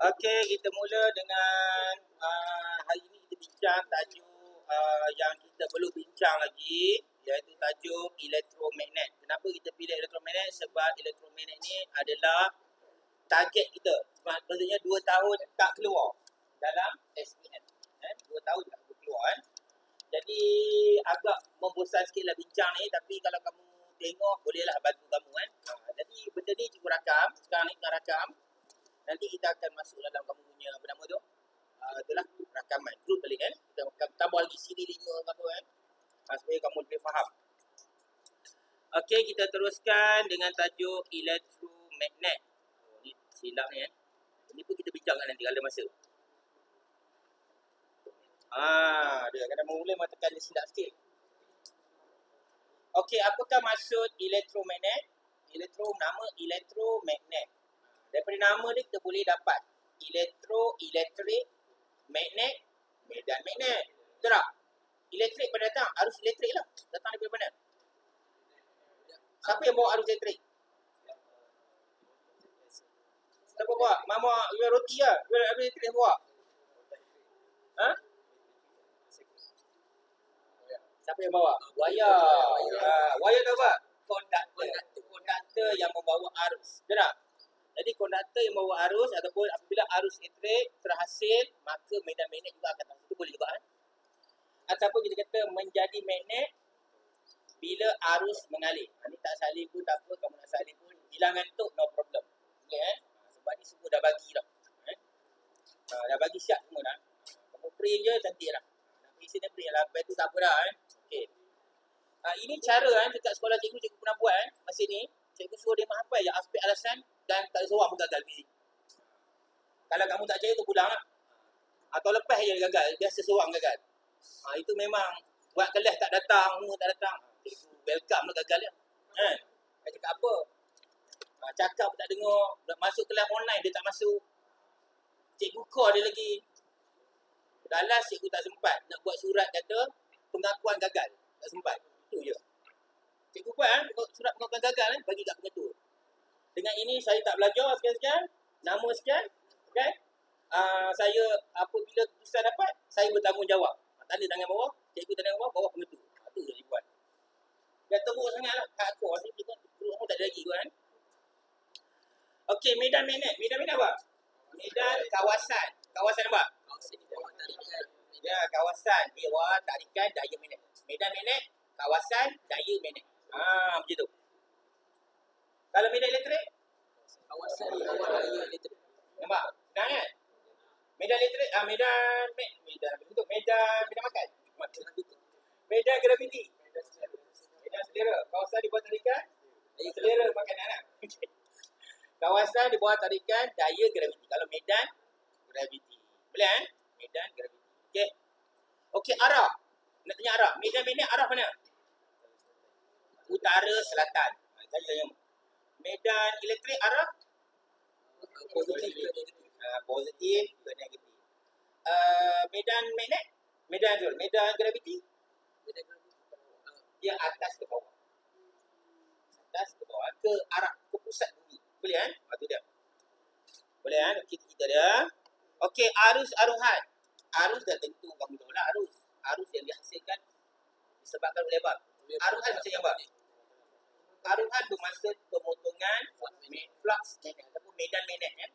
Okey, kita mula dengan hari ini kita bincang tajuk yang kita perlu bincang lagi, iaitu tajuk elektromagnet. Kenapa kita pilih elektromagnet? Sebab elektromagnet ni adalah target kita. Maksudnya 2 tahun tak keluar dalam SPM. 2 tahun tak keluar. Jadi agak membosan sikit lah bincang ni, tapi kalau kamu tengok bolehlah bantu kamu kan. Jadi benda ni cikgu rakam, sekarang ni tengah rakam. Nanti kita akan masuk dalam kamu punya apa nama tu? Itulah rakaman group balik kan. Kita akan tambah lagi siri 5 apa kan. Supaya kamu lebih faham. Okey, kita teruskan dengan tajuk elektromagnet. Ni silap ni kan. Ini pun kita bincangkan nanti kalau ada masa. Dia kadang mula tekan dia silap sikit. Okey, apakah maksud elektromagnet? Nama elektromagnet. Daripada nama dia kita boleh dapat elektrik, magnet, medan magnet. Betul tak? Elektrik pada datang, arus elektrik lah. Datang daripada mana? Siapa yang bawa arus elektrik? Siapa bawa? Mama jual roti lah. Jual arus elektrik yang bawa. Siapa yang bawa? Wayar. Wayar tu apa? Konduktor yang membawa arus. Betul tak? Jadi konduktor yang membawa arus ataupun apabila arus elektrik terhasil, maka medan magnet juga akan terhasil. Itu boleh juga kan? Ataupun kita kata menjadi magnet bila arus mengalir. Ini tak salin pun tak apa, kamu nak salin pun hilang ngantuk, no problem. Okay, kan? Sebab ni semua dah bagi dah. Dah bagi siap semua dah. Kamu print je cantik lah. Nak print sini print lah. Lepas tu tak apa dah kan? Okay. Ini cara kan dekat sekolah cikgu pernah buat kan? Masa ni cikgu suruh dia menghafal je aspek alasan dan tak seorang pun gagal fizik. Kalau kamu tak percaya tu pulang lah. Atau lepas je gagal, biasa seorang gagal. Itu memang buat kelas tak datang, semua tak datang. Cikgu welcome lah gagal dia. Dia cakap apa? Cakap pun tak dengar, masuk kelas online dia tak masuk. Cikgu call dia lagi. Dah last cikgu tak sempat nak buat surat kata pengakuan gagal. Tak sempat. Itu je. Cikgu buat surat pengakuan gagal bagi kat pengetua. Dengan ini saya tak belajar sekian-sekian, nama sekian, okay? Saya apabila keputusan dapat, saya bertanggungjawab. Tanda tangan bawah, cikgu tanda tangan bawah pengetua. Itu je dia buat. Dah teruk sangatlah hak aku. Ni kita guru tak ada lagi kan. Okey, medan magnet. Medan magnet apa? Medan kawasan. Kawasan apa? Ya, kawasan bawah tarikan daya magnet. Medan magnet, kawasan daya magnet. Macam tu. Kalau medan elektrik? Kawasan bawah daya elektrik. Nampak? Senang kan? Medan elektrik, medan makan. Medan graviti. Medan selera. Kawasan di bawah tarikan selera makanan lah. Kawasan di bawah tarikan daya graviti. Kalau medan graviti. Boleh kan? Medan graviti. Okey. Okey, arah. Nak tanya arah. Medan magnet arah mana? Utara selatan. Tanya. Medan elektrik arah positif ke negatif. Medan magnet, medan graviti, dia atas ke bawah. Atas ke bawah ke arah ke pusat bumi. Boleh kan? Itu dia. Boleh kan? Kita dia. Okey, arus-aruhan. Arus dah tentu kamu tahu lah arus. Arus yang dihasilkan disebabkan oleh apa? Aruhan maksudnya apa? Aruhan bermaksud pemotongan flux magnet ataupun medan magnet kan.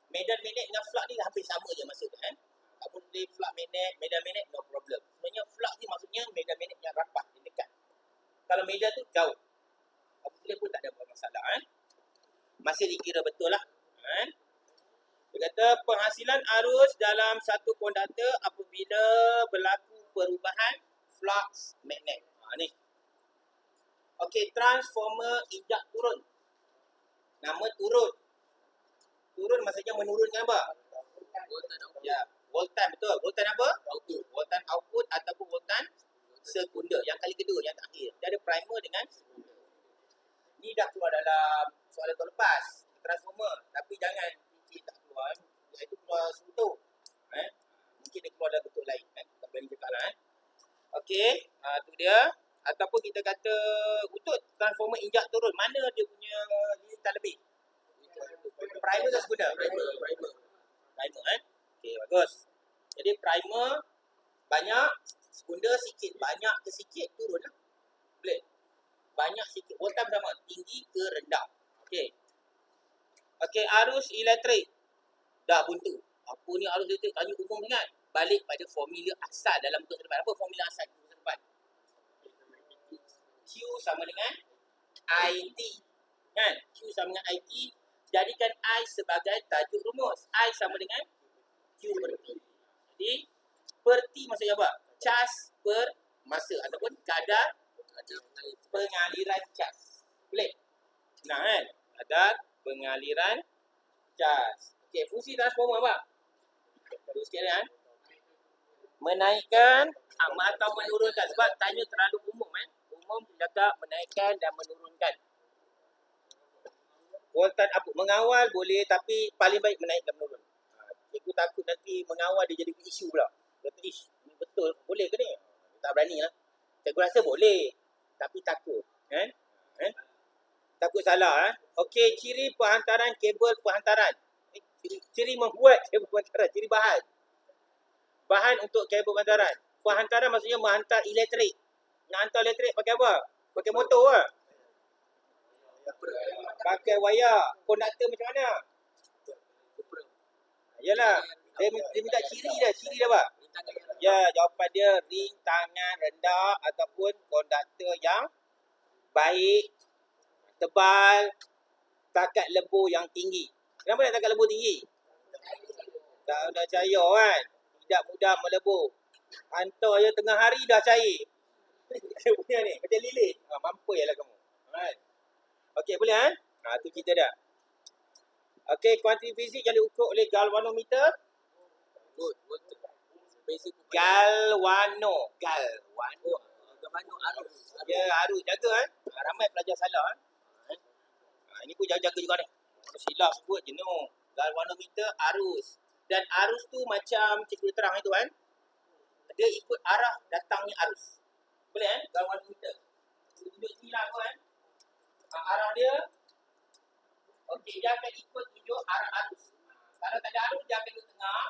Medan magnet dengan flux ni hampir sama je maksudnya kan. Tak boleh flux magnet, medan magnet no problem. Sebenarnya flux ni maksudnya medan magnet yang rapat, yang dekat. Kalau medan tu jauh. Apabila pun tak ada masalah kan. Masih dikira betul lah kan. Dia kata penghasilan arus dalam satu konduktor apabila berlaku perubahan flux magnet. Ni. Okey, transformer injak turun. Nama turun. Turun maksudnya menurunkan apa? Ya, voltan betul. Voltan apa? Voltan output ataupun voltan sekunder. Yang kali kedua, yang terakhir. Dia ada primer dengan sekunder. Ni dah keluar dalam soalan tahun lepas. Transformer. Tapi jangan fikir tak keluar. Iaitu keluar suntuk. Mungkin dia keluar dalam bentuk lain. Tak berani cakap lah. Okey, tu dia. Ataupun kita kata untuk transformer injak turun, mana dia punya linitan lebih? Primer ke sekunder? Primer. primer kan. Okey, bagus. Jadi primer banyak, sekundar sikit. Banyak ke sikit, turun lah. Boleh? Banyak sikit. Voltam sama. Tinggi ke rendah. Okey. Okey, arus elektrik. Dah buntu. Apa ni arus elektrik? Tanya umum ingat. Balik pada formula asal dalam bentuk terdepan. Apa formula asal bentuk terdepan? Q sama dengan IT. Kan? Q sama dengan IT. Jadikan I sebagai tajuk rumus. I sama dengan Q per T. Jadi, per T maksudnya apa? Cas per masa. Ataupun kadar pengaliran cas. Boleh? Nah kan? Kadar pengaliran cas. Okey, fungsi transformer apa? Terus sekalian. Menaikkan atau menurunkan. Sebab tanya terlalu umum kan? Umum cakap menaikkan dan menurunkan. Voltan apa? Mengawal boleh tapi paling baik menaikkan menurun. Cikgu takut nanti mengawal dia jadi isu pula. Kata ish, ni betul. Boleh ke ni? Tak berani lah. Cikgu rasa boleh. Tapi takut. Kan? Takut salah. Okey, ciri penghantaran kabel penghantaran. Ciri membuat kabel penghantaran. Ciri bahan. Bahan untuk kabel penghantaran. Penghantaran maksudnya menghantar elektrik. Nak hantar elektrik pakai apa? Pakai motor lah. Pakai wayar. Konduktor macam mana? Yalah. Dia minta ciri dah. Ciri dah apa? Ya, jawapan dia ring tangan rendah ataupun konduktor yang baik, tebal, takat lebur yang tinggi. Kenapa nak takat lebur tinggi? Tak ada cahaya kan? Tidak mudah melebur. Hantar je tengah hari dah cair. Dia punya ni, macam lilin. Mampu je lah kamu. Kan? Okey, boleh kan? Tu kita dah. Okey, kuantiti fizik yang diukur oleh galvanometer. Galvano arus. Ya, arus. Jaga kan? Ramai pelajar salah kan? Ini pun jaga juga ni. Silap sebut jenuh. Galvanometer arus. Dan arus tu macam cikgu terang itu kan? Dia ikut arah datangnya arus. Boleh kan? Galvanometer. Tunjuk sini lah kan? Arah dia. Okey, dia akan ikut tunjuk arah arus. Kalau tak ada arus, dia akan duduk tengah.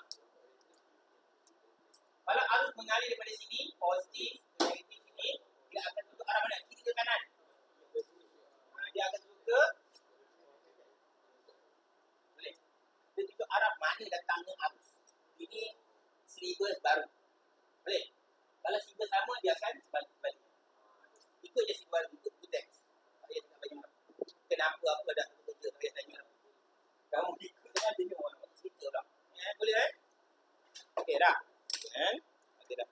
Kalau arus mengalir daripada sini, positif, negatif sini, dia akan tunjuk arah mana? Kiri ke kanan? Dia akan tunjuk ke? Boleh. Dia tunjuk arah mana datangnya arus. Ini silibus baru. Boleh. Kalau silibus sama, dia akan balik. Ikut je silibus baru, ikut teks. Tak payah cakap banyak. Kenapa apa dah kerja, tak payah tanya. Kamu ikut dengan jenuh orang. Cerita lah. Boleh kan? Okey dah. Okey dah.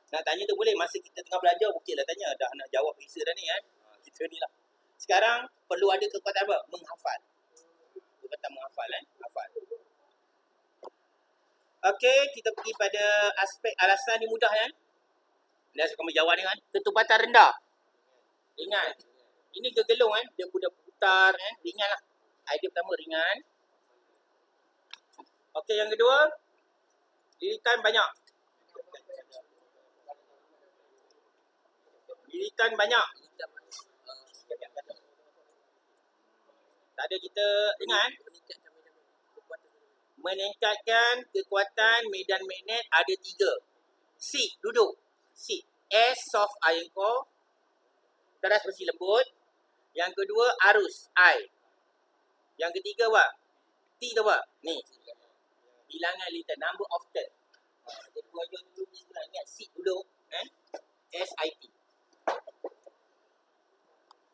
Nak tanya tu boleh. Masa kita tengah belajar, okey lah tanya. Dah nak jawab periksa dah ni kan. Kita ni lah. Sekarang perlu ada kekuatan apa? Menghafal. Kekuatan menghafal kan. Hafal. Okey, kita pergi pada aspek alasan ni mudah kan. Dah kamu jawab ni kan. Ketepatan rendah. Ingat. Ini gegelung kan. Dia mudah putar kan. Ringan lah. Idea pertama ringan. Okey, yang kedua. Lirikan banyak. Lirikan banyak. Tak ada kita ingat. Meningkatkan kekuatan medan magnet ada 3. C, duduk. C. S, soft iron core. Teras besi lembut. Yang kedua, arus. I. Yang ketiga apa? T tu apa? Ni. Bilangan liter. Number of turn. Jadi dua jom dulu ni sebelah. Ingat C duduk. SIT.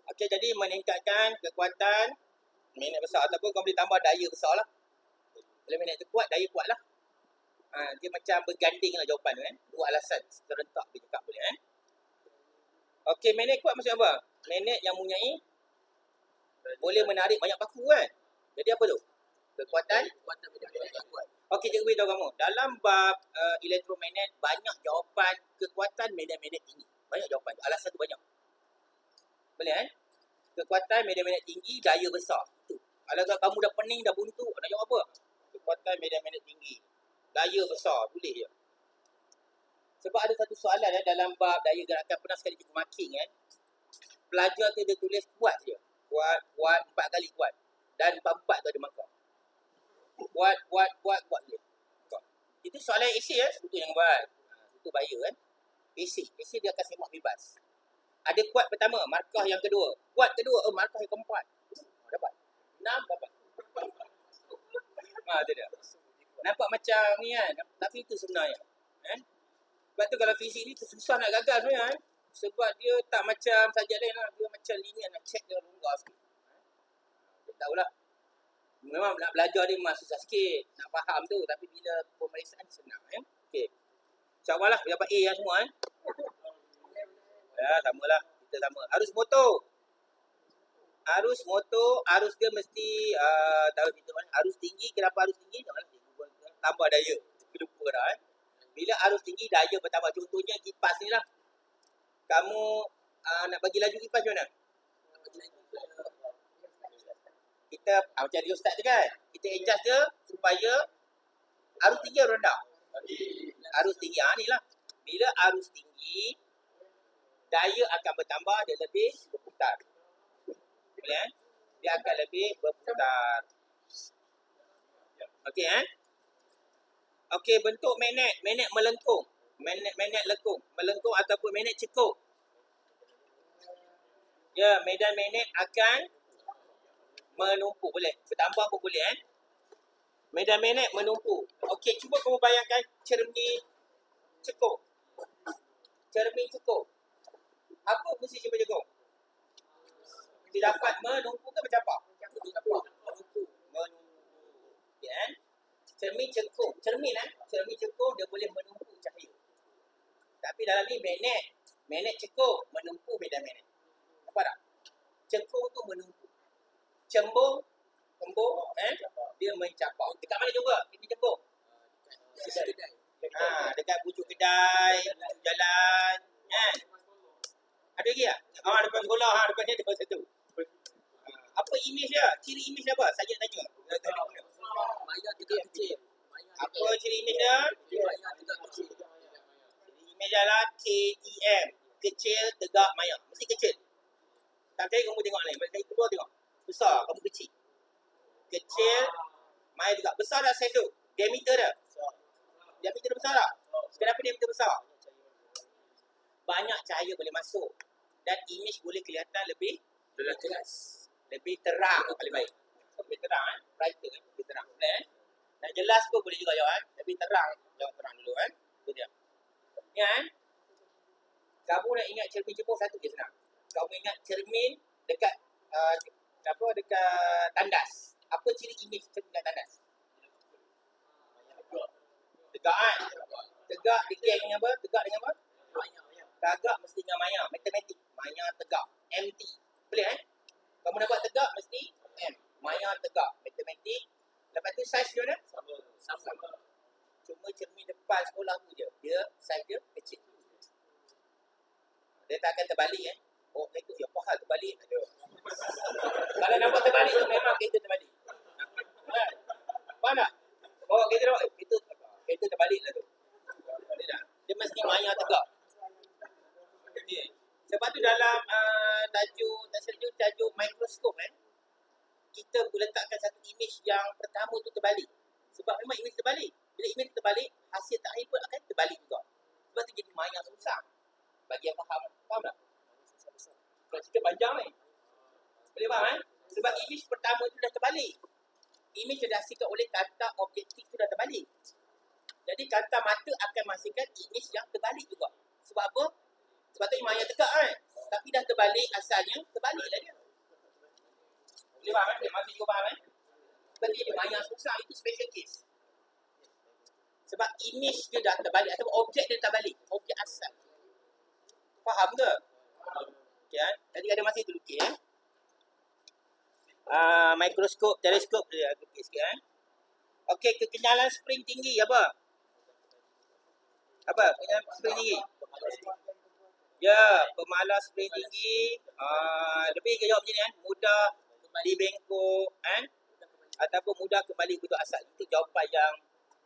Okey, jadi meningkatkan kekuatan magnet besar. Ataupun kau boleh tambah daya besar lah. Bila magnet tu kuat, daya kuat lah. Dia macam berganding lah jawapan tu kan. Dua alasan serentak dia cakap boleh kan. Okey, magnet kuat maksud apa? Magnet yang mempunyai boleh menarik banyak paku kan. Jadi apa tu? Kekuatan kuat. Okey, cikgu beritahu kamu. Dalam bab elektromagnet banyak jawapan kekuatan medan-magnet tinggi. Banyak jawapan. Alasan tu banyak. Boleh kan? Kekuatan medan-magnet tinggi, daya besar. Tu. Kalau kamu dah pening, dah buntu, nak jawab apa? Kekuatan medan-magnet tinggi. Daya besar. Boleh je. Sebab ada satu soalan dalam bab daya gerakan. Pernah sekali cikgu marking kan. Pelajar tu dia tulis kuat je. Kuat, 4 kali kuat. Dan 4 tu ada markah. Kuat je. soalan esei ya, itu yang buat. Itu bahaya kan. Esei dia akan semak bebas. Ada kuat pertama, markah yang kedua. Kuat kedua, markah yang keempat. Dapat. 6 dapat. Tu dia. Nampak macam ni kan, tapi itu sebenarnya. Kan? Sebab tu kalau fizik ni susah nak gagal sebenarnya kan. Sebab dia tak macam subjek lain lah. Dia macam linear, nak check dia longgar sikit. Dia tahulah. Memang nak belajar dia memang susah sikit. Nak faham tu. Tapi bila pemeriksaan senang kan. Okay. InsyaAllah lah. Dapat A yang semua kan. Ya, samalah. Kita sama. Arus motor. Arus dia mesti tahu kita kan. Arus tinggi, kenapa arus tinggi? Tambah daya. Lupa dah kan. Bila arus tinggi, daya bertambah. Contohnya kipas ni lah. Kamu nak bagi laju kipas macam mana? Kita macam dia ustaz tu kan. Kita adjust dia supaya arus tinggi atau rendah? Arus tinggi. Ni lah. Bila arus tinggi, daya akan bertambah, dia lebih berputar. Boleh kan? Dia akan lebih berputar. Okey kan? Okey, bentuk magnet. Magnet melengkung. Magnet lekung. Melengkung ataupun magnet cekuk. Ya, medan magnet akan menumpuk. Boleh. Bertambah pun boleh kan? Medan magnet menumpuk. Okey, cuba kamu bayangkan cermin cekuk. Cermin cekuk. Apa fungsi cermin cekuk? Dia dapat menumpuk ke macam apa? Menumpuk. Kan? Cermin cekung. Cermin cekung dia boleh menumpuk cahaya. Tapi dalam ni magnet cekung menumpuk medan magnet. Nampak tak? Cekung tu menumpuk. Cembung dia mencapak. Dekat mana cuba? Kita cembung. Dekat pucuk kedai, pucuk jalan, kan? Ada lagi tak? Depan sekolah, depan ni depan satu. Apa imej dia? Ciri imej dia apa? Saya tanya. Maya tegak kecil. Apa ciri imej dia? Maya tegak kecil. Ciri imej dia adalah KEM. Kecil, tegak, maya. Mesti kecil. Tak percaya kamu tengok lain. Kali kedua tengok. Besar, kamu kecil. Kecil, maya tegak. Besar tak size tu? Diameter dia? Diameter dia besar tak? Kenapa diameter besar? Banyak cahaya boleh masuk. Dan imej boleh kelihatan lebih jelas. Lebih terang paling baik. Lebih terang kan? Brighter kan? Lebih terang. Boleh kan? Nak jelas pun boleh juga jawab kan? Lebih terang. Jawab terang dulu kan? Itu dia. Ni kan? Kamu nak ingat cermin jepun satu je senang. Kamu ingat cermin dekat dekat tandas. Apa ciri imej cermin dekat tandas? Tegak kan? Tegak dia dengan apa? Tegak dengan apa? Tegak mesti dengan maya. Matematik. Maya tegak. MT. Boleh kan? Kamu nak buat tegak mesti M. Maya tegak. Matematik. Lepas tu saiz dia mana? Sama. Cuma cermin depan sekolah tu je. Dia saiz dia kecil. Dia tak akan terbalik Oh, itu ya pahal terbalik. Kalau nampak terbalik tu memang kereta terbalik. Faham tak? Bawa kereta dah. Kereta terbalik lah tu. Dia mesti maya tegak. Okay. Sebab tu dalam tajuk mikroskop kita boleh letakkan satu imej yang pertama tu terbalik. Sebab memang imej terbalik. Bila imej terbalik, hasil terakhir pun akan terbalik juga. Sebab tu jadi maya susah. Bagi yang faham tak? Kalau cerita panjang ni. Boleh faham kan? Sebab imej pertama tu dah terbalik. Imej yang dihasilkan oleh kata objektif tu dah terbalik. Jadi kata mata akan menghasilkan imej yang terbalik juga. Sebab apa? Sebab tu maya tegak kan? Tapi dah terbalik asalnya, terbaliklah dia. Boleh faham kan? Dia masih cuba faham kan? Sebab dia maya susah, itu special case. Sebab imej dia dah terbalik atau objek dia terbalik. Objek asal. Faham ke? Okay kan? Tadi ada masa itu lukis mikroskop, teleskop dia lukis sikit kan? Okey, kekenyalan spring tinggi apa? Apa? Kekenyalan spring tinggi? Ya, pemalas spring tinggi. Lebih ke jawab macam ni kan? Mudah dibengkok kan? Ataupun mudah kembali bentuk asal. Itu jawapan yang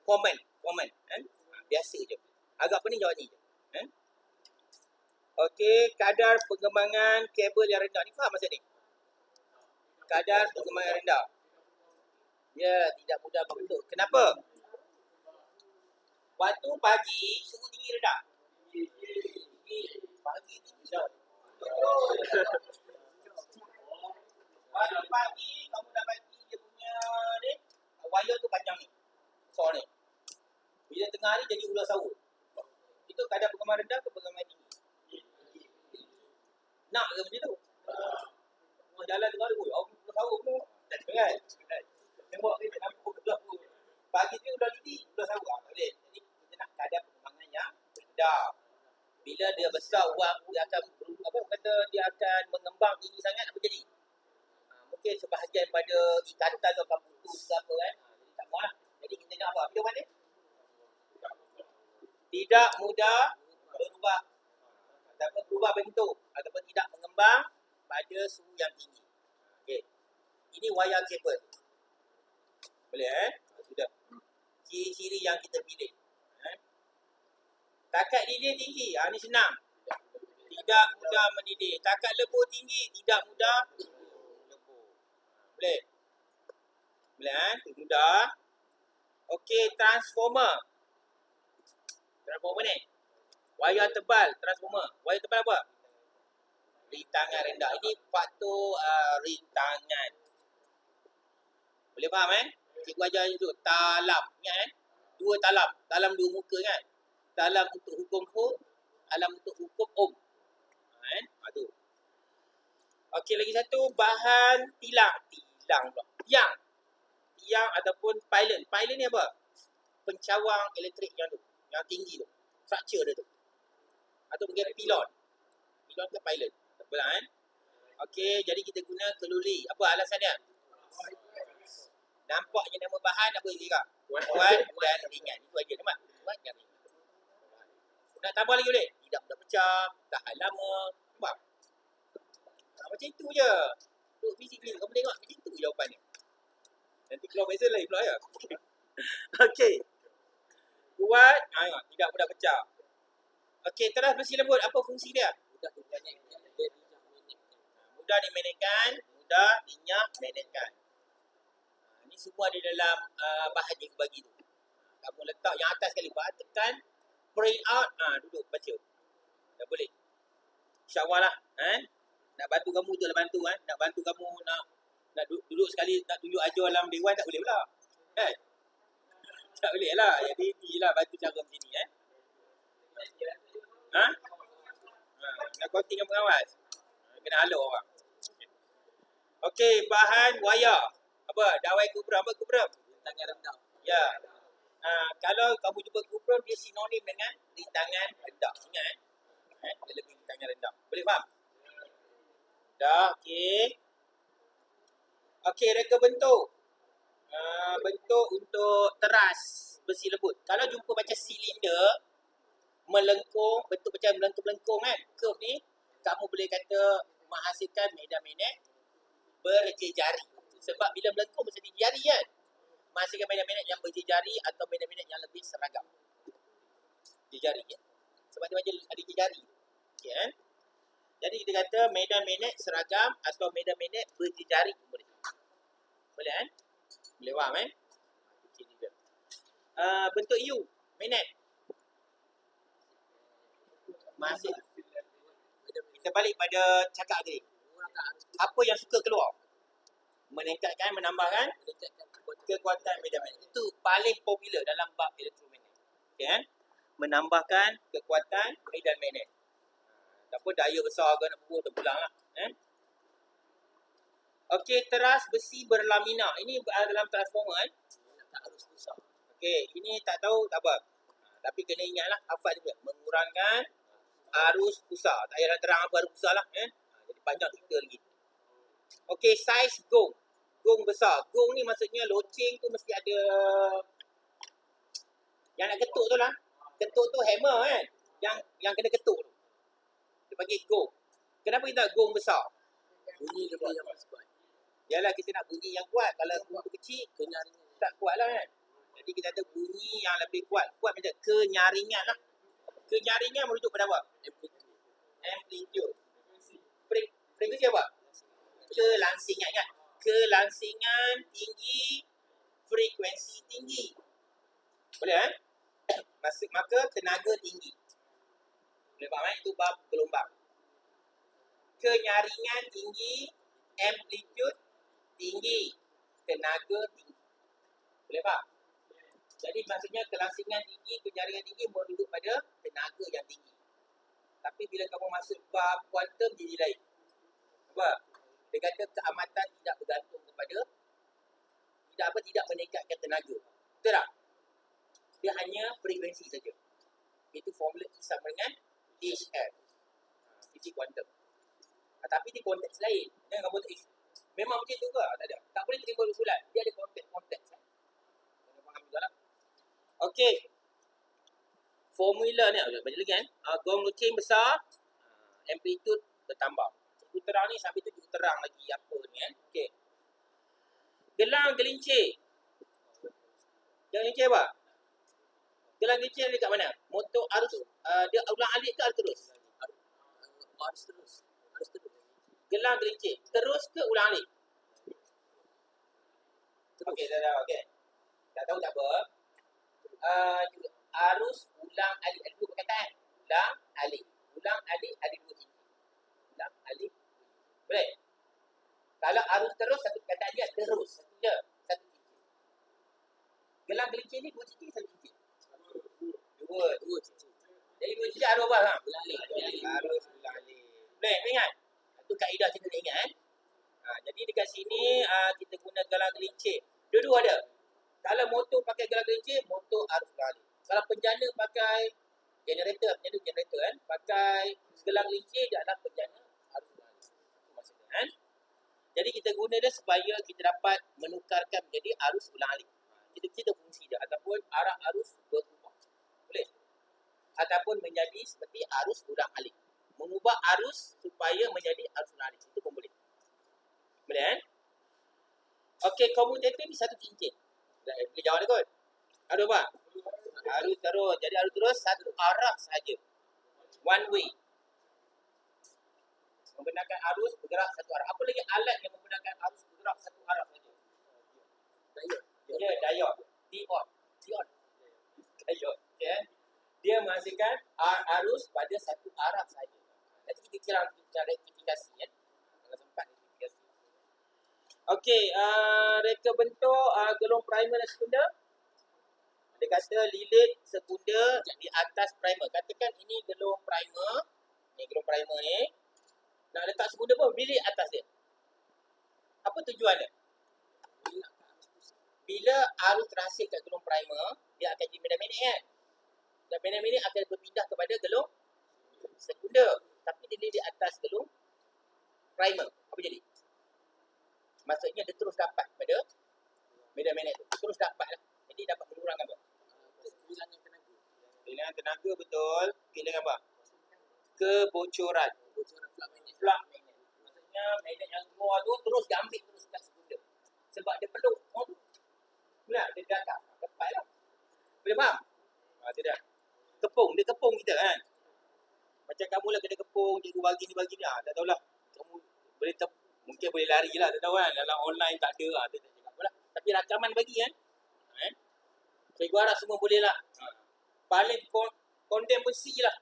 common kan? Biasa je. Agak pening jawab ni je. Kan? Okey, kadar pengembangan kabel yang rendah. Ni faham maksud ni? Kadar pengembangan rendah. Ya, tidak mudah membentuk. Kenapa? Waktu pagi suhu tinggi rendah. Pagi tinggi dah. Waktu pagi kamu dah bagi dia punya ni, wayar tu panjang ni. So ni. Bila tengah hari jadi ular sawut. Itu kadar perkembangan rendah ke perkembangan tinggi? Nak ke macam tu? Orang jalan tengah hari, ular sawut tu. Tak ada kan? Tengok ni, nampak ular sawut. Pagi tu ular lidi, ular sawut. Tak boleh. Jadi kita nak kadar perkembangan yang rendah. Bila dia besar, uang dia akan dia akan mengembang tinggi sangat, apa jadi? Mungkin sebahagian pada ikatan tu akan putus ke apa kan. Jadi tak mahu lah. Jadi kita nak apa? Bila mana? Tidak mudah berubah ataupun berubah bentuk ataupun tidak mengembang pada suhu yang tinggi. Okey. Ini wayar kabel. Boleh sudah. Ciri-ciri yang kita pilih. Takat didih tinggi. Ini senang. Tidak mudah mendidih. Takat lebur tinggi. Tidak mudah lebur. Boleh? Boleh mudah. Okey, transformer. Transformer ni. Wayar tebal, transformer. Wayar tebal apa? Rintangan rendah. Ini faktor rintangan. Boleh faham Cikgu ajar tu. Talam. Ingat Dua talam. Talam dua muka kan? Talam untuk hukum Ohm. Talam untuk hukum Ohm. Tu. Okey, lagi satu. Bahan tilang. Tilang pula. Tiang ataupun pylon. Pylon ni apa? Pencawang elektrik yang tu. Yang tinggi tu. Structure dia tu. Atau mungkin pilon. Pilon ke pylon. Tak apa lah Okey, jadi kita guna keluli. Apa alasan dia? Nampaknya nama bahan apa juga? Kuat dan ringan. Itu aja nampak. Kuat dan ringan. Nak tambah lagi boleh? Tidak mudah pecah. Tahan lama. Nampak? Macam itu je. Untuk fisik ni. Kamu tengok macam itu jawapan ni. Nanti keluar beza lain pula ya. Okey. Kuat, tidak mudah pecah. Okey, teras besi lembut, apa fungsi dia? Mudah dimanetkan, mudah dinyah-manetkan. Ini semua di dalam bahan yang bagi tu. Kamu letak yang atas sekali, tekan, print out, duduk baca. Dah boleh. InsyaAllah lah. Nak bantu kamu tu lah bantu Nak bantu kamu nak duduk sekali, nak tunjuk ajar dalam dewan tak boleh pula. Tak boleh lah. Jadi inilah bantu cara macam ni nak konting dengan pengawas. Kena halau orang. Okey, bahan wayar. Apa? Dawai kubram. Apa kubram? Rintangan rendah. Ya. Kalau kamu jumpa kubram, dia sinonim dengan rintangan rendah. Ingat dia lebih rintangan rendah. Boleh faham? Dah, okey. Okey, reka bentuk. Bentuk untuk teras besi lembut. Kalau jumpa macam silinder melengkung, bentuk macam melengkung-melengkung kan, curve ni, kamu boleh kata menghasilkan medan magnet berjejari. Sebab bila melengkung mesti jari kan, menghasilkan medan magnet yang berjejari atau medan magnet yang lebih seragam. Jejari ya. Sebab dia macam ada jejari. Okay, Jadi kita kata medan magnet seragam atau medan magnet berjejari boleh. Boleh Boleh faham bentuk U, magnet. Masih. Kita balik pada cakap tadi. Apa yang suka keluar? Meningkatkan, menambahkan kekuatan medan magnet. Itu paling popular dalam bab elektromagnet. Okay, menambahkan kekuatan medan magnet. Ataupun daya besar ke nak pukul terpulang lah. Okey, teras besi berlamina. Ini dalam transformer tak harus susah. Okey, ini tak tahu tak apa. Tapi kena ingatlah hafal dia. Mengurangkan arus pusar. Tak payah terang apa arus pusar lah. Jadi panjang cerita lagi. Okey, saiz gong. Gong besar. Gong ni maksudnya loceng tu mesti ada yang nak ketuk tu lah. Ketuk tu hammer kan. Yang kena ketuk tu. Dia panggil gong. Kenapa kita gong besar? Bunyi lebih yang kuat. Yalah kita nak bunyi yang kuat. Kalau bunyi kecil, Kenyaringan tak kuat lah kan. Jadi kita ada bunyi yang lebih kuat. Kuat macam kenyaringan lah. Kenyaringan merujuk pada apa? Amplitude. Frekuensi apa? Kelangsingan kan. Kelangsingan tinggi, frekuensi tinggi. Boleh maka tenaga tinggi. Boleh faham Itu bab gelombang. Kenyaringan tinggi, amplitude tinggi, tenaga tinggi. Boleh faham? Jadi maksudnya kelangsingan tinggi, kenyaringan tinggi merujuk pada tenaga yang tinggi. Tapi bila kamu masuk bab kuantum jadi lain. Apa? Dia kata keamatan tidak bergantung kepada tidak meningkatkan tenaga. Betul tak? Dia hanya frekuensi saja. Itu formula E sama dengan HF. Fisik kuantum. Tapi di konteks lain. Jangan kamu tak isu. Memang macam tu ke? Tak ada. Tak boleh terima bulat. Dia ada konteks-konteks. Kena faham juga lah. Okey. Formula ni, baca lagi kan. Gong loceng besar, amplitude bertambah. Cikgu terang ni sampai tu cikgu terang lagi apa ni kan. Okey. Gelang gelincir. Gelang gelincir apa? Gelang gelincir dekat mana? Motor arus, dia ulang-alik ke arus terus? Arus terus. Gelang gelincir. Terus ke ulang-alik? Okey, dah. Okey. Tak tahu tak apa. Arus ulang-alik. Ada dua perkataan. Ulang-alik. Ulang-alik ada dua titik. Ulang-alik. Boleh? Kalau arus terus, satu perkataan dia terus. Satu je. Satu titik. Gelang gelincir ni dua titik, satu titik. Dua titik. Jadi dua titik arus apa? Ulang-alik. Arus ulang-alik. Boleh? Ingat? Itu kaedah kita nak ingat kan? Jadi dekat sini kita guna gelang gelincir. Dua-dua ada. Kalau motor pakai gelang gelincir, motor arus ulang-alik. Kalau penjana pakai generator kan, pakai gelang gelincir dia adalah penjana arus ulang-alik. Itu maksudnya kan? Jadi kita guna dia supaya kita dapat menukarkan menjadi arus ulang-alik. Kita fungsi dia ataupun arah arus berubah. Boleh? Ataupun menjadi seperti arus ulang-alik. Mengubah arus supaya menjadi arus ulang-alik. Itu pun boleh. Boleh kan? Okey, komutator ni satu cincin. Boleh jawab dia kot. Arus apa? Arus terus. Jadi arus terus satu arah sahaja. One way. Menggunakan arus bergerak satu arah. Apa lagi alat yang menggunakan arus bergerak satu arah saja? Diode. Diode. Okay. Dia menghasilkan arus pada satu arah saja. Nanti kita kira rektifikasi ya. Kalau sempat rektifikasi. Okey, reka bentuk gelung primer dan sekunder. Dia kata lilit sekunder di atas primer. Katakan ini gelung primer. Ni gelung primer ni. Nak letak sekunder pun lilit atas dia. Apa tujuan dia? Bila arus terhasil kat gelung primer, dia akan jadi magnet kan? Dan magnet akan berpindah kepada gelung sekunder. Tapi dia di atas gelung primer. Apa jadi? Maksudnya dia terus dapat pada magnet tu. Terus dapat lah. Jadi dapat mengurangkan apa? Kehilangan tenaga. Kehilangan tenaga betul. Kehilangan apa? Kebocoran. Bocoran flux magnet. Flux magnet. Maksudnya magnet yang keluar tu terus diambil terus kat sekunder. Sebab dia perlu. Benar? Dia datang. Dapat lah. Boleh faham? Itu dah. Dia kepung kita kan. Macam kamu lah kena kepung, cikgu bagi ni. Tak tahulah. Kamu boleh mungkin boleh lari lah. Tak tahu kan. Dalam online tak ada. Dia tak cakap lah. Tapi rakaman bagi kan. Cikgu harap semua boleh lah. Paling condemn pun C lah.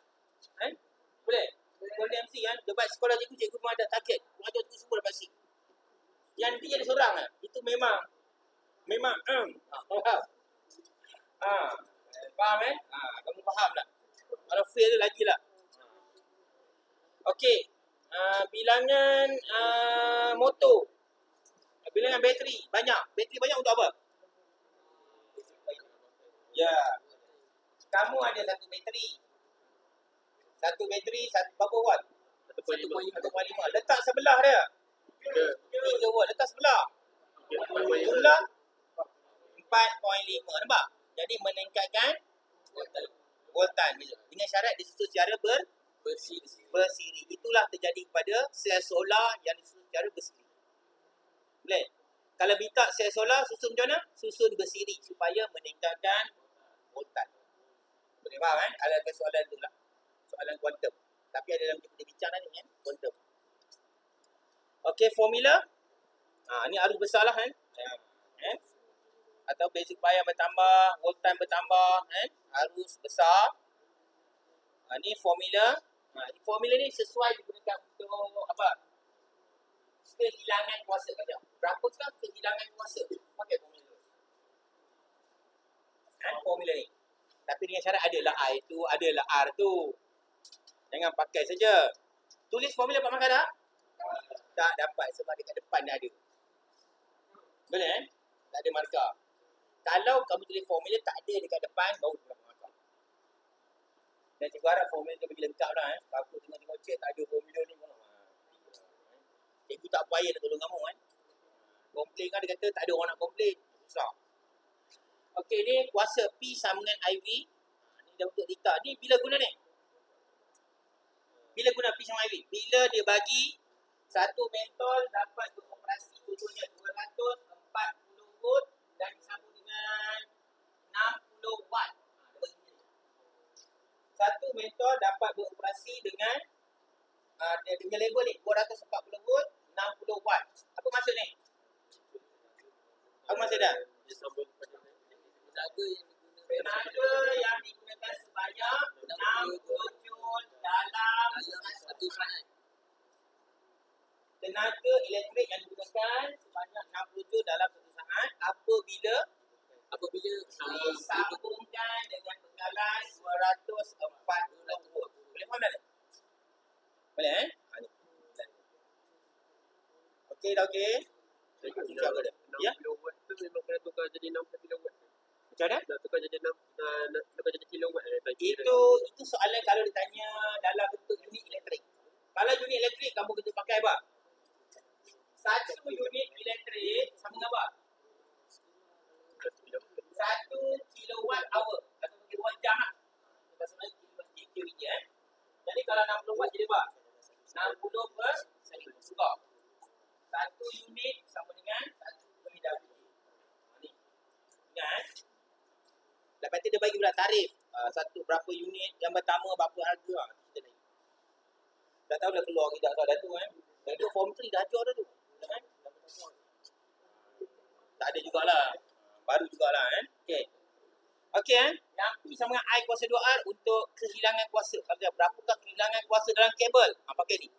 Boleh? Condemn C kan. Debat sekolah cikgu memang ada target. Pengajar cikgu semua dapat C. Yang dia jadi seorang kan. Itu memang faham kan? Kamu faham tak? Kalau fail tu lagi lah. Okey. Bilangan motor. Bilangan bateri banyak. Bateri banyak untuk apa? Ya. Kamu ada satu bateri. Berapa watt? 1.5. Letak sebelah dia. 3 watt. Letak sebelah. Jumlah 4.5. Nampak? Jadi meningkatkan voltan. Dengan syarat disusun secara bersiri. Itulah terjadi kepada sel solar yang disusun secara bersiri. Boleh? Kalau minta sel solar susun macam mana? Susun bersiri supaya meningkatkan voltan. Boleh faham kan? Ada soalan tu lah. Soalan kuantum. Tapi ada dalam kita bincang ni kan? Kuantum. Okey, formula. Ni arus besar lah kan? atau basic bayar bertambah, work time bertambah, arus besar. Ni formula. Formula ni sesuai digunakan untuk apa? Kehilangan kuasa kata. Berapakah kehilangan kuasa? Pakai formula. Formula ni. Tapi dengan syarat adalah I tu, adalah R tu. Jangan pakai saja. Tulis formula Pak Makan tak? Tak dapat sebab dekat depan dah ada. Boleh tak ada markah. Kalau kamu tulis formula tak ada dekat depan, baru dapat markah. Dan cikgu harap formula tu bagi lengkap lah. Aku tengok-tengok cek tak ada formula ni pun. Cikgu tak payah nak tolong kamu komplain kan, dia kata tak ada orang nak komplain. Susah. Okey, ni kuasa P sama dengan IV. Ni dah untuk dita. Ni bila guna ni? Bila guna P sama IV? Bila dia bagi satu mentol dapat beroperasi contohnya 240 volt dan disambung dengan 60 watt. Satu mentol dapat beroperasi dengan dia punya label ni 240 volt 60 watt. Apa maksud ni? Apa maksud dah? Tenaga yang digunakan sebanyak 60 joule dalam satu saat. Tenaga elektrik yang digunakan sebanyak 60 joule dalam satu saat apabila disambungkan dengan bekalan 240 volt. Boleh faham tak? Boleh Okey dah okey. Ya? Kilowatt tu memang kena tukar jadi 60 kilowatt. Macam mana? Nak tukar jadi 6, nak tukar jadi kilowatt. Itu soalan kalau ditanya dalam bentuk unit elektrik. Kalau unit elektrik kamu kena pakai apa? Satu unit elektrik sama dengan apa? 1 kilowatt hour atau kilowatt jam lah. Maksudnya kilowatt je. Jadi kalau 60 watt jadi apa? 60 per 1000 suka. Satu unit sama dengan 1 kW. Ni. Ingat. Lepas tu dia bagi pula tarif. Satu berapa unit, yang pertama berapa harga. Kita ni. Dah tahu dah keluar kita dah tu Dah tu form 3 dah ajar dah tu. Kan? Tak ada jugalah. Baru jugalah Okey. Okey Yang P sama dengan I kuasa 2R untuk kehilangan kuasa. Kalau berapakah kehilangan kuasa dalam kabel? Pakai ni.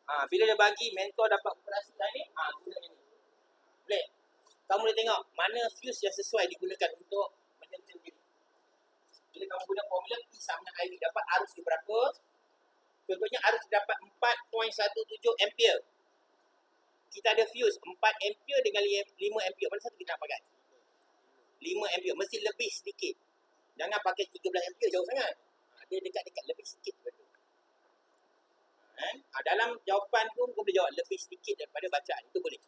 Bila dia bagi mentor dapat operasi ni, guna ni. Boleh. Kamu boleh tengok mana fuse yang sesuai digunakan untuk menyentil diri. Bila kamu guna formula P sama dengan IV dapat arus di berapa? Contohnya arus dapat 4.17 ampere. Kita ada fuse 4 ampere dengan 5 ampere. Mana satu kita nak pakai? 5 ampere. Mesti lebih sedikit. Jangan pakai 13 ampere jauh sangat. Dia dekat-dekat lebih sedikit betul. Dalam jawapan tu boleh jawab lebih sedikit daripada bacaan. Itu boleh.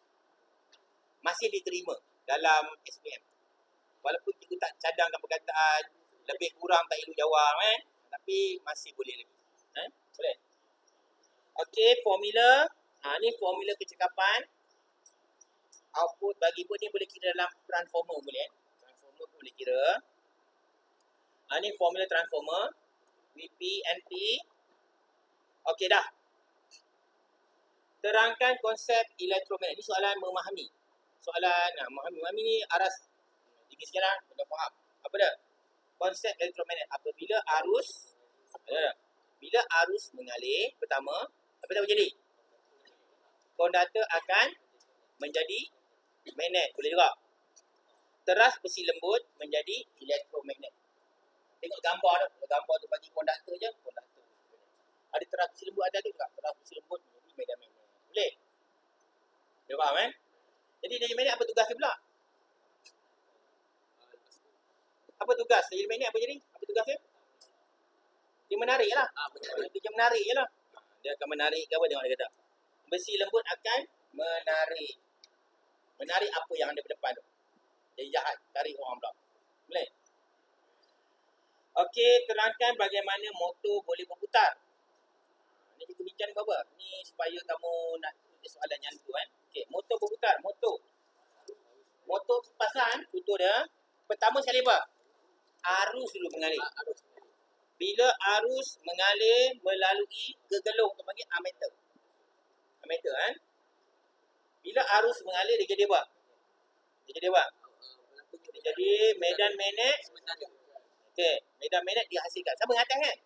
Masih diterima dalam SPM. Walaupun cikgu tak cadangkan perkataan lebih kurang tak elok jawab tapi masih boleh lagi. Boleh. Okey, formula. Ni formula kecekapan. Output bagi pun ni boleh kira dalam transformer boleh. Transformer pun boleh kira. Ni formula transformer. VP, NP. Okey dah. Terangkan konsep elektromagnet. Ini soalan memahami. Soalan memahami ni aras tinggi sikit lah. Anda faham. Apa dah? Konsep elektromagnet. Apabila arus bila arus mengalir, pertama, apa yang terjadi? Konduktor akan menjadi magnet. Boleh juga. Teras besi lembut menjadi elektromagnet. Tengok gambar tu. Gambar tu bagi konduktor je. Konduktor. Ada teras besi lembut ada tu juga. Teras besi lembut menjadi magnet. Boleh? Dia faham Jadi dia magnet apa tugas dia pula? Apa tugas? Jadi magnet apa jadi? Apa tugas dia? Dia menarik lah. Dia menarik je lah. Dia akan menarik ke apa? Tengok dia kata. Besi lembut akan menarik. Menarik apa yang ada berdepan tu. Jadi jahat. Tarik orang pula. Boleh? Okey, terangkan bagaimana motor boleh berputar. Ni kita bincang ke apa? Ni supaya kamu nak tulis soalan yang tu Okey, motor berputar. Motor kipasan, contoh dia. Pertama sekali apa? Arus dulu mengalir. Bila arus mengalir melalui gegelung, kita panggil ammeter. Ammeter Bila arus mengalir dia jadi apa? Jadi medan magnet, Sementara. okey, medan magnet dihasilkan. Sama dengan atas kan?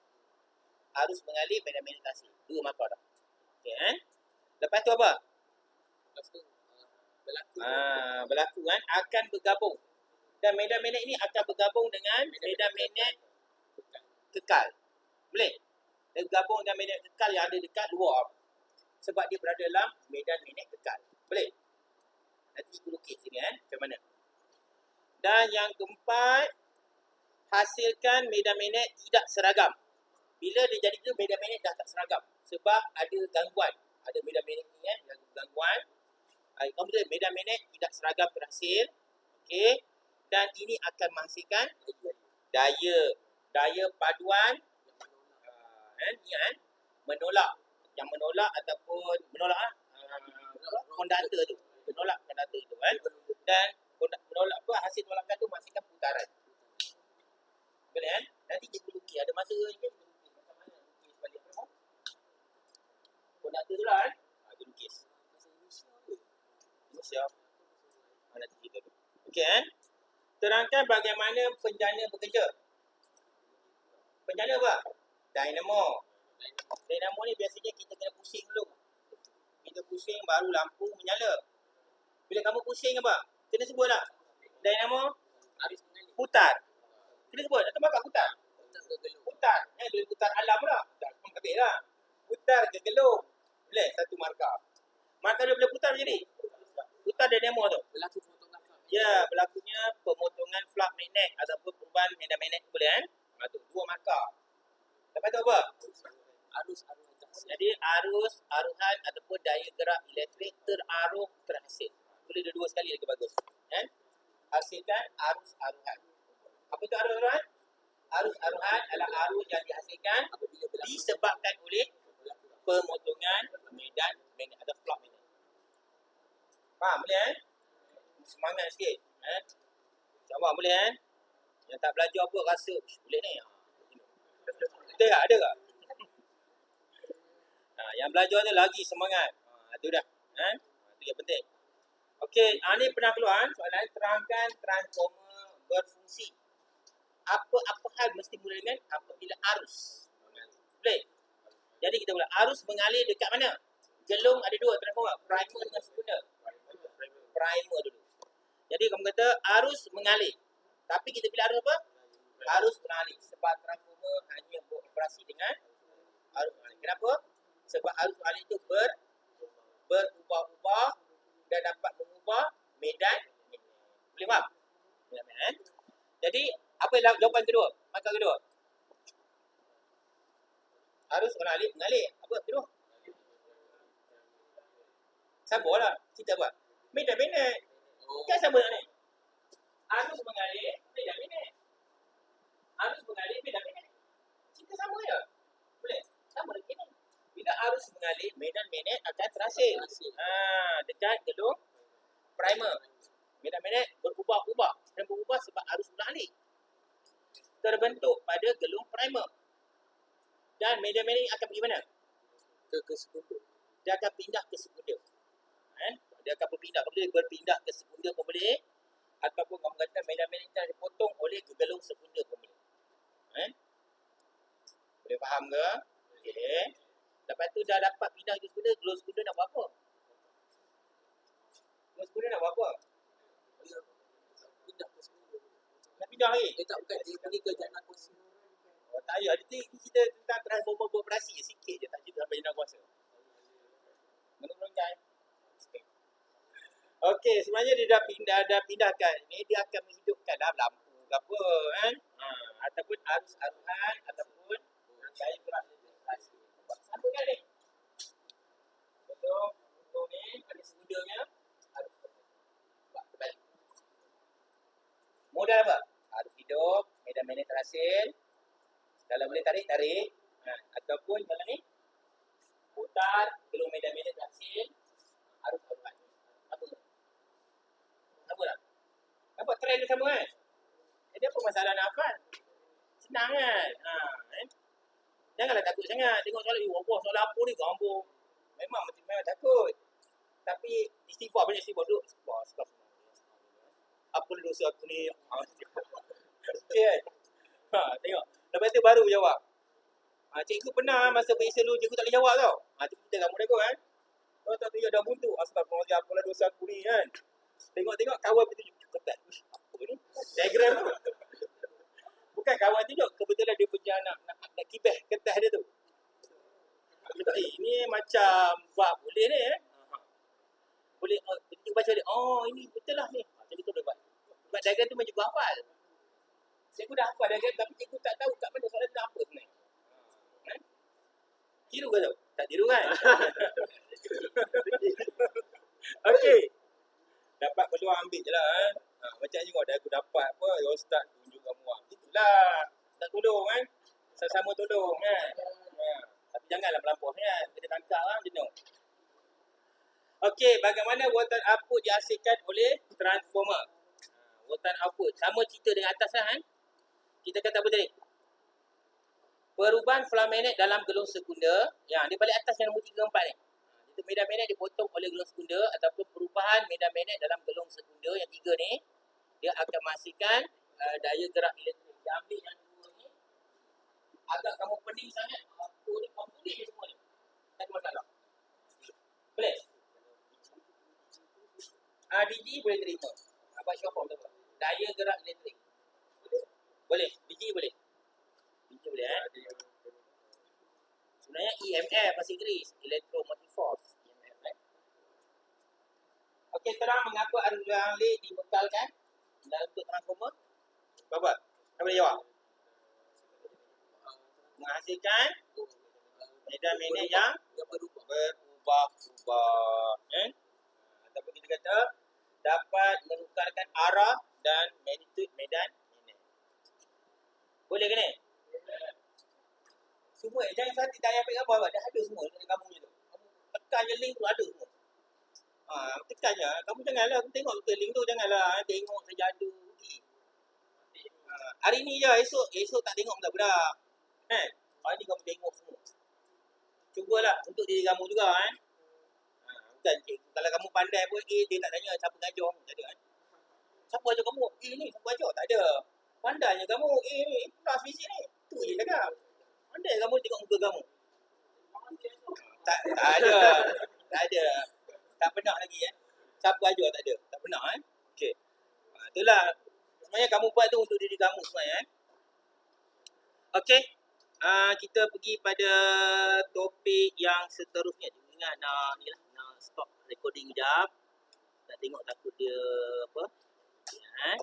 Arus mengalir, medan magnet terhasil. Dua markah dah. Okey kan? Lepas tu apa? Lepas tu berlaku. Berlaku kan? Akan bergabung. Dan medan magnet ini akan bergabung dengan medan magnet kekal. Boleh? Dia bergabung dengan medan kekal yang ada dekat luar. Sebab dia berada dalam medan magnet kekal. Boleh? Nanti cikgu lukis sini kan? Macam mana? Dan yang keempat, hasilkan medan magnet tidak seragam. Bila dia jadi tu, medan magnet dah tak seragam. Sebab ada gangguan. Ada medan magnet ni kan, gangguan. Kemudian medan magnet tidak seragam terhasil. Okey. Dan ini akan menghasilkan daya paduan kan, kan? Menolak. Yang menolak ataupun menolak konduktor tu. Menolak konduktor itu kan. Dan menolak apa, hasil tolakan tu menghasilkan putaran. Boleh kan? Nanti cikgu lukis. Ada masa ni kan cikgu lukis. Macam mana lukis balik apa? Konduktor tu lah kan. Cikgu lukis. Inisial. Nanti kita tu. Okey kan? Terangkan bagaimana penjana bekerja. Penjana apa? Dynamo. Dynamo ni biasanya kita kena pusing dulu. Kita pusing baru lampu menyala. Bila kamu pusing apa? Kena sebut lah. Dynamo Arus mengalir. putar. Kena sebut. Atau kat putar? Tergelung. Putar. Boleh putar alam pula. Tak habis lah. Putar ke gelung. Boleh? Satu markah. Markah dia boleh putar jadi. Putar dynamo tu. Berlaku pemotongan flap. Ya, berlakunya pemotongan flap magnet ataupun perubahan medan magnet boleh kan? Tu dua markah. Lepas tu apa? Arus terhasil. Jadi arus, aruhan ataupun daya gerak elektrik terarah terhasil. Boleh dua sekali lagi bagus. Kan? Hasilkan arus aruhan. Apa itu arus aruhan? Arus aruhan adalah arus yang dihasilkan Apabila berlaku disebabkan oleh pemotongan medan magnet atau flap magnet. Faham boleh kan? Semangat sikit. InsyaAllah boleh kan? Yang tak belajar apa rasa boleh ni. Betul tak? Ada tak? Yang belajar tu lagi semangat. Itu dah. Itu yang penting. Okey, ni pernah keluar soalan terangkan transformer berfungsi. Apa hal mesti mula dengan apabila arus. Boleh? Jadi kita mula arus mengalir dekat mana? Gelung ada dua transformer, primer dengan sekunder. Primer dulu. Jadi kamu kata arus mengalir. Tapi kita pilih arus apa? Arus mengalir. Sebab transformer hanya beroperasi dengan arus mengalir. Kenapa? Sebab arus mengalir itu berubah-ubah dan dapat mengubah medan. Boleh faham? Medan. Jadi apa jawapan kedua? Markah kedua. Arus mengalir. Apa kedua? Sabarlah. Cerita apa? Medan magnet. Kan sama ni. Arus mengalir, medan magnet. Arus mengalir, medan magnet. Cerita sama je. Boleh? Sama lagi ni. Bila arus mengalir, medan magnet akan terhasil. Dekat gelung primer. Medan magnet berubah-ubah. Dan berubah sebab arus mengalir. Terbentuk pada gelung primer. Dan medan magnet akan pergi mana? ke sekunder. Dia akan pindah ke sekunder. Dia akan berpindah. Boleh berpindah ke sekunder pun boleh. Ataupun kamu kata medan magnet yang dipotong oleh gelung sekunder pun boleh. Boleh faham ke? Okey. Lepas tu dah dapat pindah ke sekunder, gelung sekunder nak buat apa? Gelung sekunder nak buat apa? Pindah ke sekunder. Nak pindah lagi? Tak bukan dia pergi ke jana kuasa. Tak payah. Dia cerita tentang transformer beroperasi sikit je. Tak cerita sampai jana kuasa. Menurunkan. Okey, sebenarnya dia dah pindahkan. Ni dia akan menghidupkan dalam lampu ke apa kan? Ataupun arus aruhan ataupun daya gerak elektrik. Sama kan ni? Betul. Betul ni ada sekundernya. Arus terbalik. Modal apa? Arus hidup, medan magnet terhasil. Kalau boleh tarik. Ataupun kalau ni putar, gelung medan magnet terhasil. Arus aruhan. Apa? Apa tak? Nampak trend dia sama kan? Jadi apa masalah nak hafal? Senang kan? Janganlah takut sangat. Tengok soalan, Allah soalan apa ni gambar. Memang takut. Tapi istighfar, banyak istighfar. Duduk istighfar. Apa dosa aku ni? Okey kan? Tengok. Lepas tu baru jawab. Cikgu pernah masa periksa dulu, cikgu tak boleh jawab tau. Tu kita kamu rekod kan? Oh tak tunjuk dah buntu. Astagfirullahaladzim, apalah dosa aku ni kan? Tengok-tengok kawan bertunjuk kertas. Apa ni? Diagram tu. Bukan kawan tunjuk, kebetulan dia punya nak kibah kertas dia tu. Dia tak, ini macam buat boleh ni boleh, dia baca dia, ini betul lah ni. Jadi tu dia buat. Sebab diagram tu cikgu hafal. Cikgu dah hafal diagram tapi cikgu tak tahu kat mana soalan tu apa sebenarnya. Tiru ke tau? Tak tiru kan? Okey. Dapat peluang ambil je lah macam ni kau dah aku dapat apa, ya ustaz tunjuk kamu itulah. Tak tolong kan? Sama-sama tolong kan? Tapi janganlah melampau kan? Kita tangkap lah jenuh. Okey, bagaimana voltage output dihasilkan oleh transformer? Voltage output. Sama cerita dengan atas lah kan? Kita kata apa tadi? Perubahan filamagnet dalam gelung sekunder. Ya, dia balik atas yang nombor 3, 4 ni. Itu medan magnet dipotong oleh gelung sekunder ataupun perubahan medan magnet dalam gelung sekunder yang 3 ni, dia akan menghasilkan daya gerak elektrik. Dia ambil yang 2 ni. Agak kamu pening sangat. Aku ni kamu tulis je semua ni. Tak ada masalah. Boleh? DG boleh terima. Abang short form tu apa? Daya gerak elektrik. Boleh? DG boleh? DG boleh Sebenarnya EMF bahasa Inggeris, electromotive force. EMF Okey, terang mengapa arus listrik dibekalkan dalam bentuk transformer? Apa? Apa boleh jawab? Menghasilkan medan magnet yang berubah-ubah. Ataupun kita kata dapat menukarkan arah dan magnitude medan magnet. Boleh ke ni? Semua jangan satu tak payah pegang apa, dah ada semua dekat kamu ni tu. Kamu tekan je link tu ada semua. Tekan je. Kamu janganlah tengok betul link tu, janganlah tengok saja ada rugi. Hari ni je, esok tak tengok budak-budak. Kan? Hari ni kamu tengok semua. Cubalah untuk diri kamu juga kan. Bukan kalau kamu pandai pun dia tak tanya siapa ngajar, tak ada kan. Siapa ajar kamu? Ni siapa ajar? Tak ada. Pandainya kamu, ni plus fisik ni. Tu je cakap. Pandai kamu tengok muka kamu. Tak ada. Tak ada. Tak pernah lagi kan. Siapa ajar tak ada. Tak pernah kan. Okey. Itulah. Sebenarnya kamu buat tu untuk diri kamu sebenarnya kan. Okey. Kita pergi pada topik yang seterusnya. Ingat nak stop recording sekejap. Tak tengok takut dia apa. Ya.